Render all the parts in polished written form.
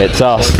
It's us.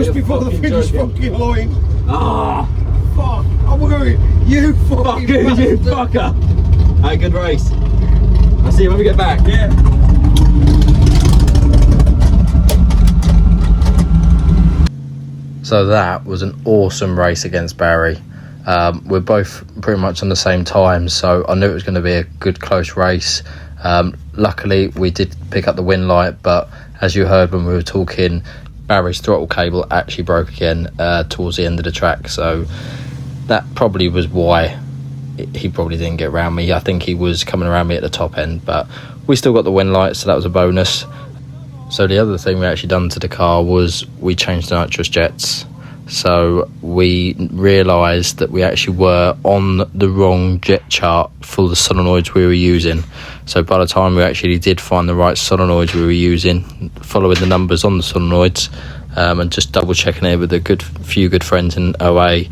just before the finish fucking line. Ah, fuck! I'm going. You fucking you fucker! Hey, good race. I'll see you when we get back. Yeah. So that was an awesome race against Barry. We're both pretty much on the same time, so I knew it was going to be a good close race. Luckily we did pick up the win light, but as you heard when we were talking, Barry's throttle cable actually broke again towards the end of the track, so that probably was why he probably didn't get around me. I think he was coming around me at the top end, but we still got the win light, so that was a bonus. So the other thing we actually done to the car was we changed the nitrous jets. So we realised that we actually were on the wrong jet chart for the solenoids we were using. So by the time we actually did find the right solenoids we were using, following the numbers on the solenoids, and just double checking it with a few good friends in OA,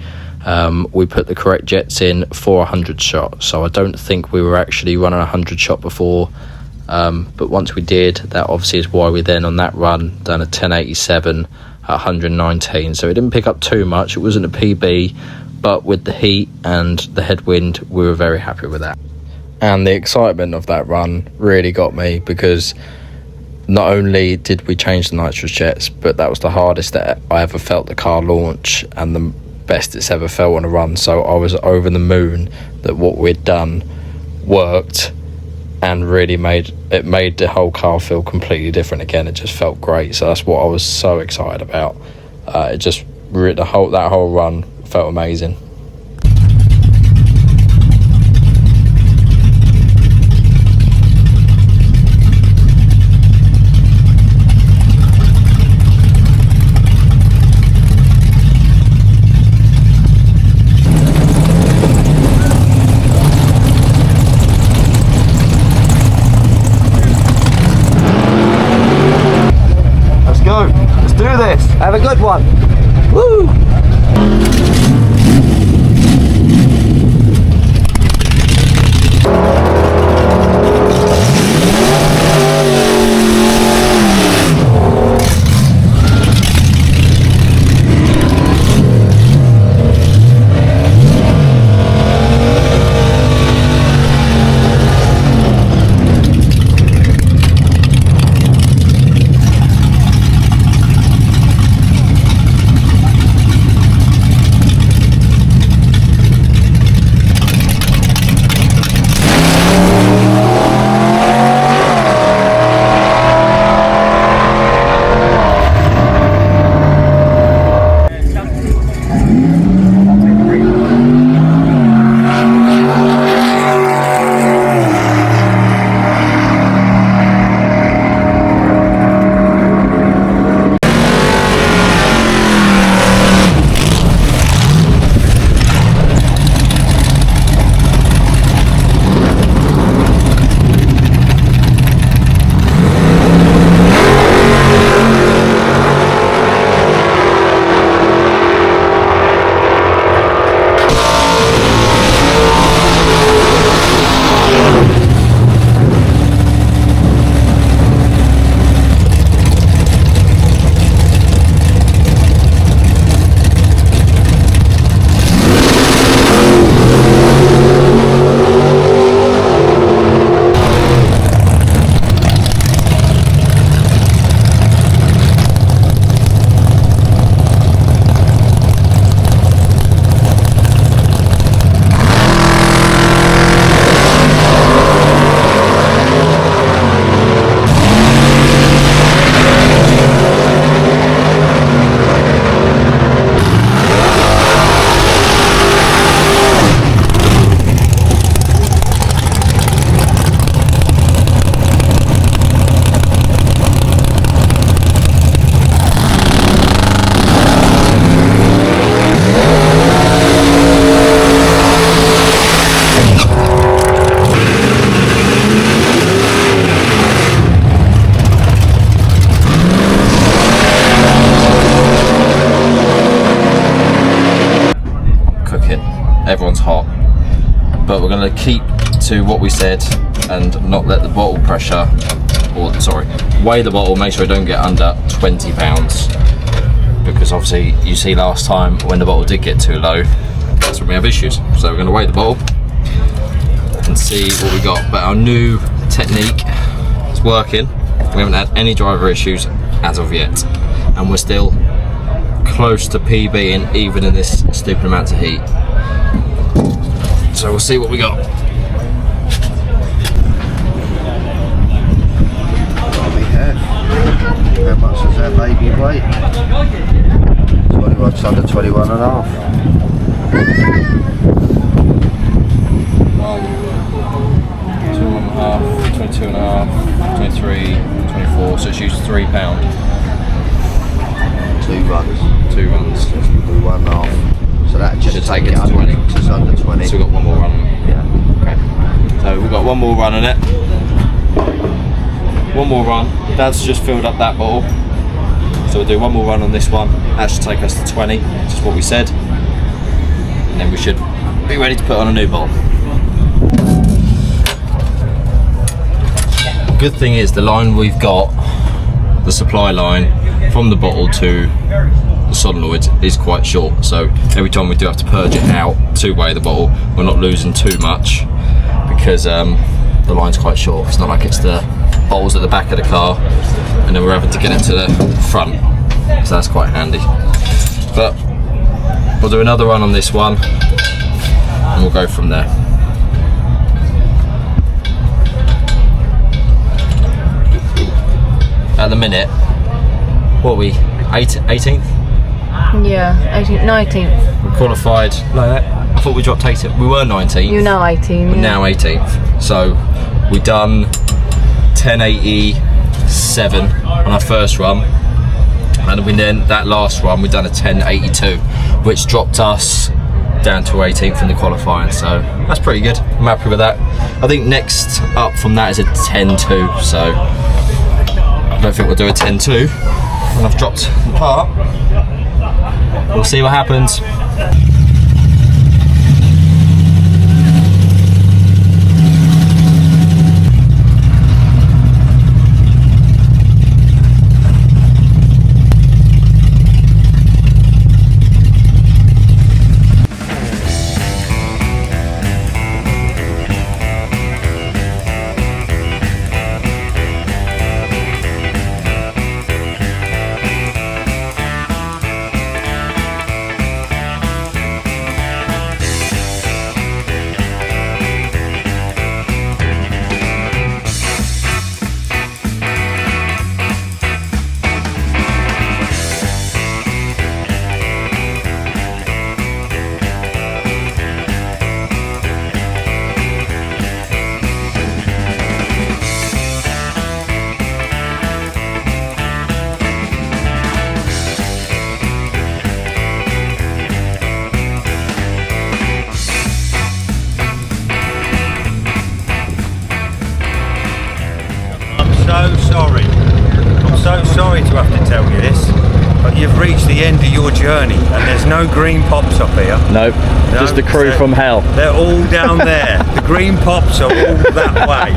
we put the correct jets in for 100 shot. So I don't think we were actually running 100 shot before. But once we did, that obviously is why we then on that run done a 1087 at 119. So it didn't pick up too much. It wasn't a PB, but with the heat and the headwind, we were very happy with that. And the excitement of that run really got me, because not only did we change the nitrous jets, but that was the hardest that I ever felt the car launch and the best it's ever felt on a run. So I was over the moon that what we'd done worked and really made the whole car feel completely different again. It just felt great. So that's what I was so excited about. It just that whole run felt amazing. Let's do this. Have a good one. Woo! Everyone's hot, but we're going to keep to what we said and not let the bottle pressure, or sorry, weigh the bottle, make sure it don't get under 20 pounds, because obviously you see last time when the bottle did get too low, that's when we have issues. So we're going to weigh the bottle and see what we got. But our new technique is working. We haven't had any driver issues as of yet, and we're still close to PBing even in this stupid amount of heat. So we'll see what we got. How much does that baby weigh? 21, just under 21 and a half. 1, 2 and a half, 22 and a half, 23, 24, so it's used £3. 2 runs. 2 runs. So if we do 1.5. So that just should take it to 20. Just under 20. So we've got one more run on it. Yeah. Okay. So we've got one more run on it. One more run. Dad's just filled up that bottle. So we'll do one more run on this one. That should take us to 20, which is what we said. And then we should be ready to put on a new bottle. Good thing is the line we've got, the supply line from the bottle to the solenoids is quite short, so every time we do have to purge it out to weigh the bottle, we're not losing too much because the line's quite short. It's not like it's the bottles at the back of the car, and then we're having to get it to the front, so that's quite handy. But we'll do another run on this one and we'll go from there. At the minute, what are we, 18th? Yeah, 18th, 19th. We qualified, no, I thought we dropped 18th, we were 19th. You're now 18. We're now 18th, so we done 1087 on our first run, and then that last run we done a 1082, which dropped us down to 18th in the qualifying, so that's pretty good. I'm happy with that. I think next up from that is a 10.2, so I don't think we'll do a 10.2 when I've dropped the part. We'll see what happens. I'm so sorry to have to tell you this, but you've reached the end of your journey and there's no green pops up here. Nope, No, just the crew from hell. They're all down there. The green pops are all that way.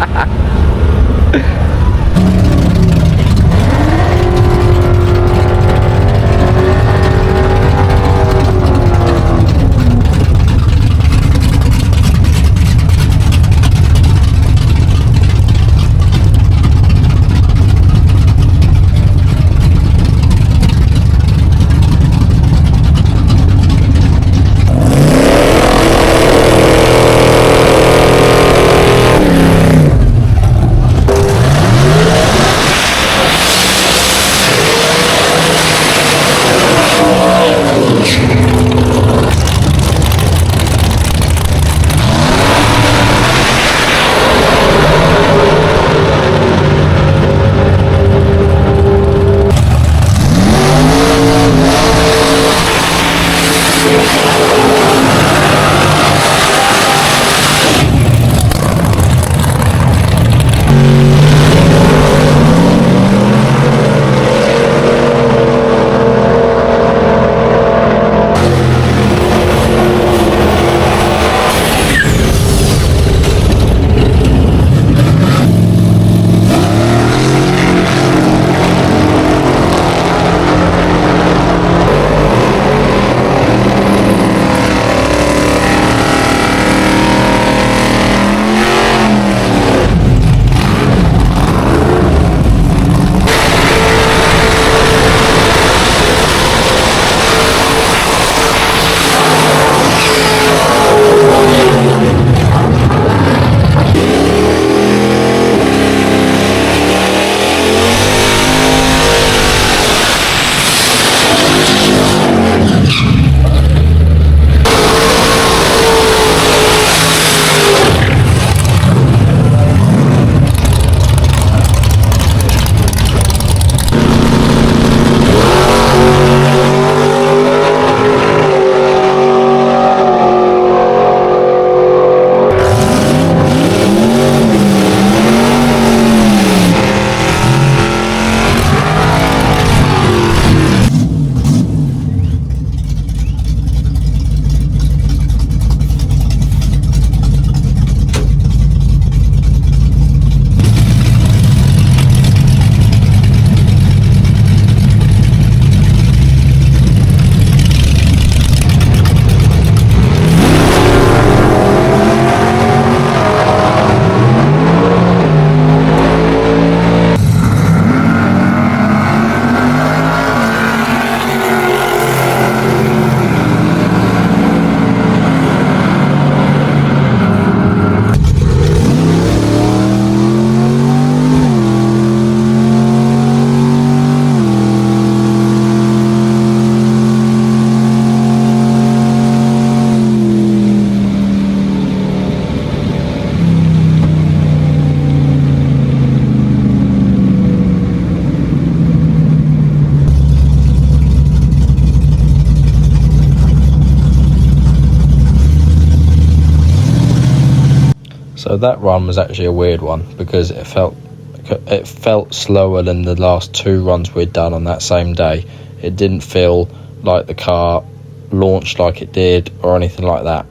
So that run was actually a weird one because it felt slower than the last 2 runs we'd done on that same day. It didn't feel like the car launched like it did or anything like that.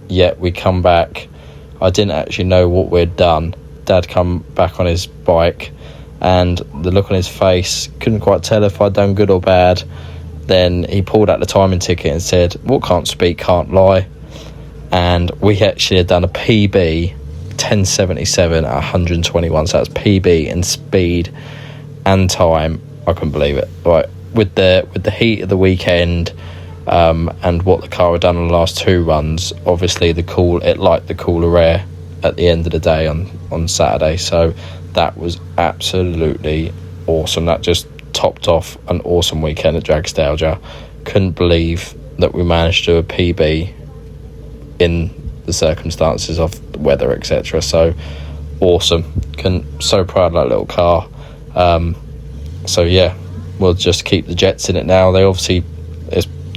Yet we come back, I didn't actually know what we'd done. Dad come back on his bike, and the look on his face, couldn't quite tell if I'd done good or bad. Then he pulled out the timing ticket and said, "What can't speak can't lie." And we actually had done a PB 1077 at 121, so that's PB in speed and time. I couldn't believe it. Right, with the heat of the weekend, and what the car had done on the last 2 runs, obviously it liked the cooler air at the end of the day on Saturday. So that was absolutely awesome. That just topped off an awesome weekend at Dragstalgia. Couldn't believe that we managed to do a PB in the circumstances of the weather, etc. So awesome. So proud of that little car. So yeah, we'll just keep the jets in it now. They obviously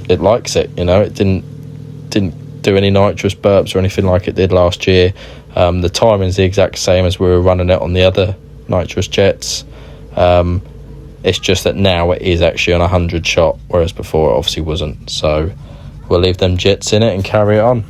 it likes it, you know. It didn't do any nitrous burps or anything like it did last year. The timing's the exact same as we were running it on the other nitrous jets. It's just that now it is actually on 100 shot, whereas before it obviously wasn't. So we'll leave them jets in it and carry it on.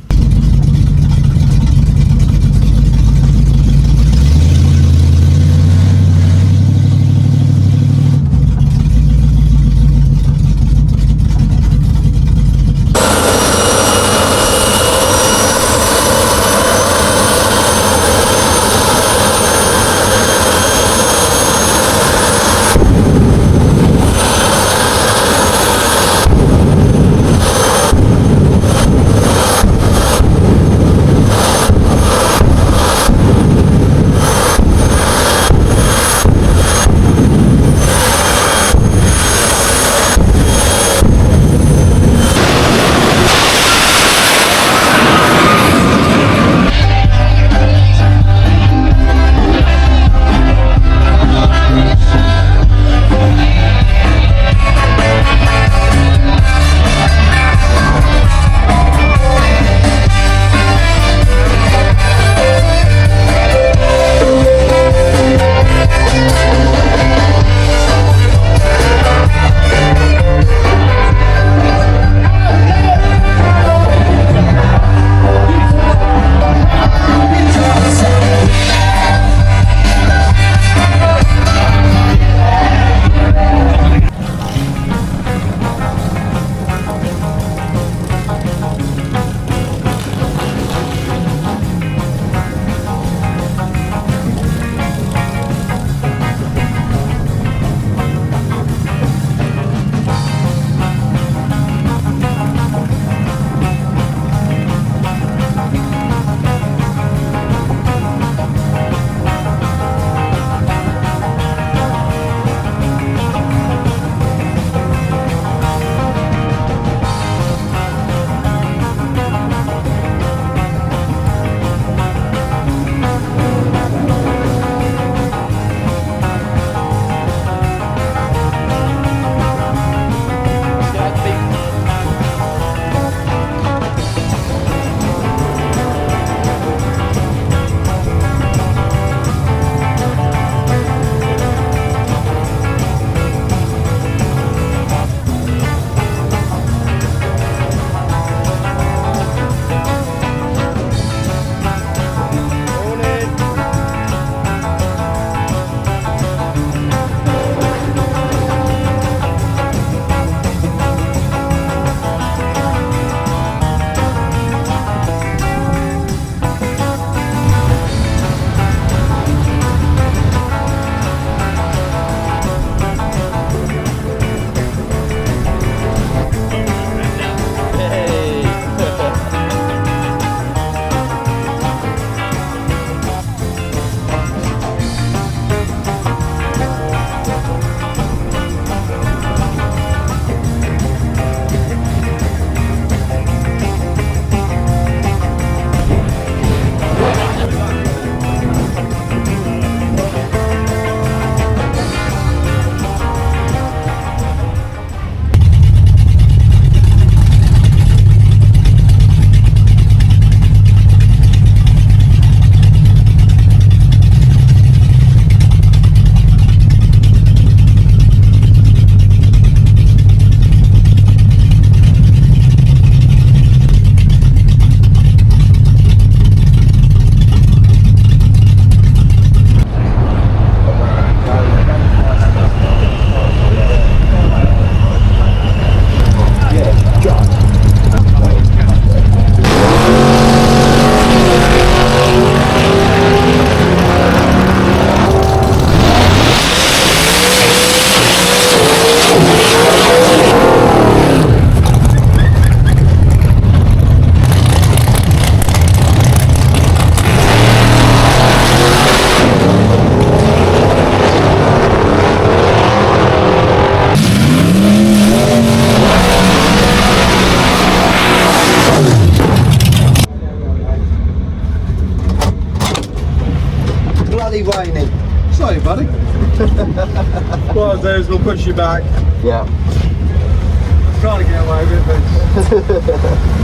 push you back. Yeah. I'm trying to get away with it.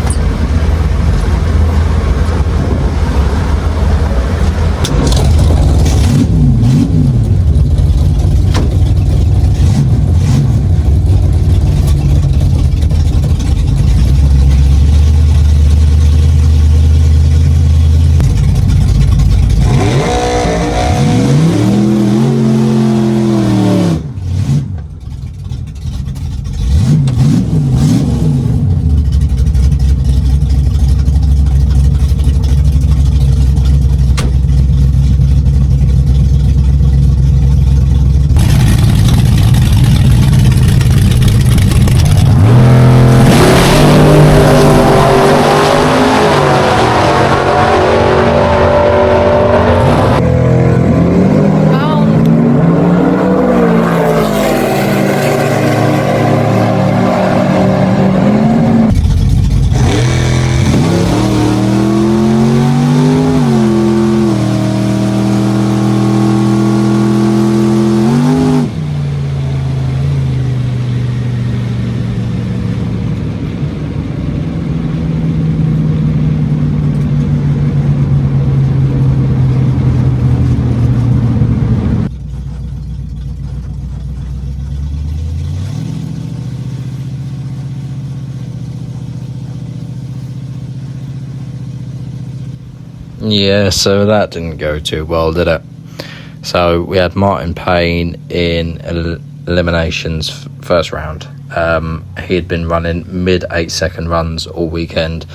Yeah, so that didn't go too well, did it? So we had Martin Payne in eliminations first round. He had been running mid 8-second runs all weekend.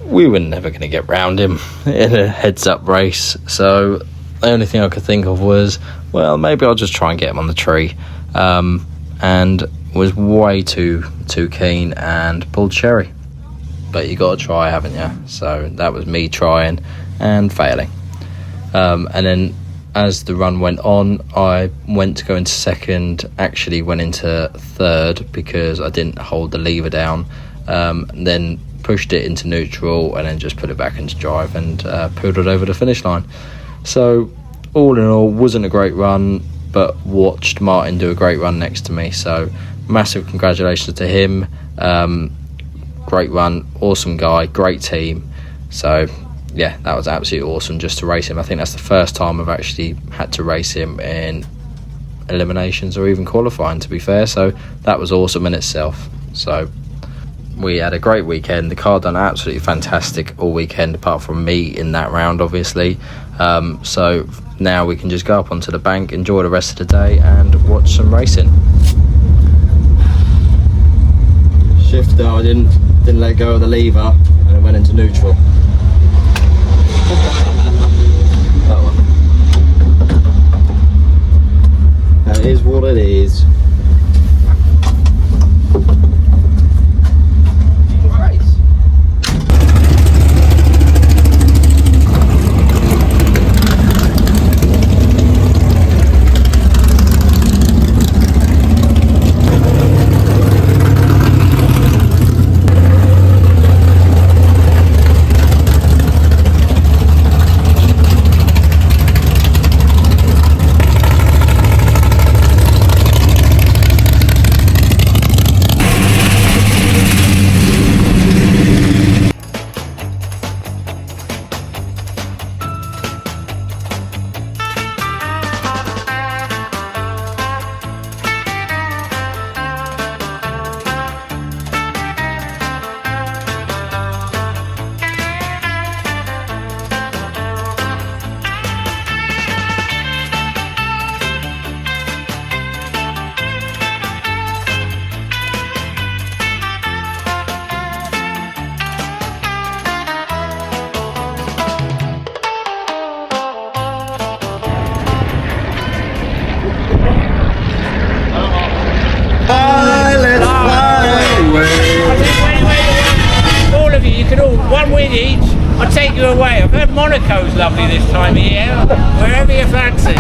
We were never going to get round him in a heads-up race. So the only thing I could think of was, well, maybe I'll just try and get him on the tree. And was way too keen and pulled Sherry. But you got to try, haven't you? So that was me trying and failing. And then as the run went on, I went to go into second, actually went into third because I didn't hold the lever down, then pushed it into neutral and then just put it back into drive and poodled over the finish line. So all in all, wasn't a great run, but watched Martin do a great run next to me. So massive congratulations to him. Great run, awesome guy, great team. So yeah, that was absolutely awesome just to race him. I think that's the first time I've actually had to race him in eliminations or even qualifying, to be fair. So that was awesome in itself. So we had a great weekend. The car done absolutely fantastic all weekend, apart from me in that round, obviously. So now we can just go up onto the bank, enjoy the rest of the day and watch some racing. Shifter, I didn't let go of the lever and it went into neutral. That one. That is what it is. One win each. I'll take you away. I've heard Monaco's lovely this time of year. Wherever you fancy.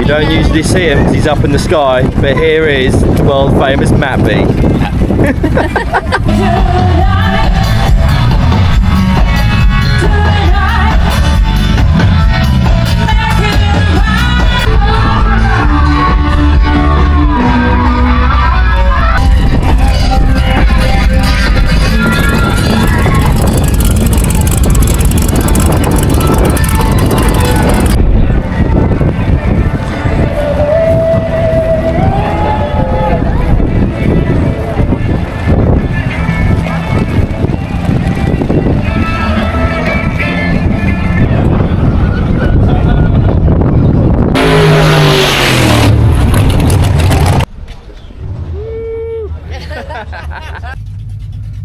We don't usually see him because he's up in the sky, but here is the world famous Matt B.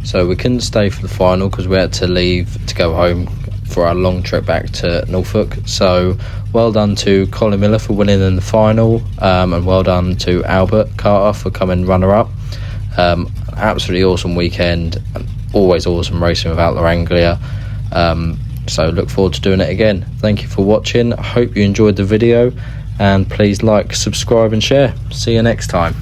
So we couldn't stay for the final because we had to leave to go home for our long trip back to Norfolk. So well done to Colin Miller for winning in the final, and well done to Albert Carter for coming runner-up. Absolutely awesome weekend, always awesome racing with Outlaw Anglia. So look forward to doing it again. Thank you for watching. I hope you enjoyed the video, and please like, subscribe and share. See you next time.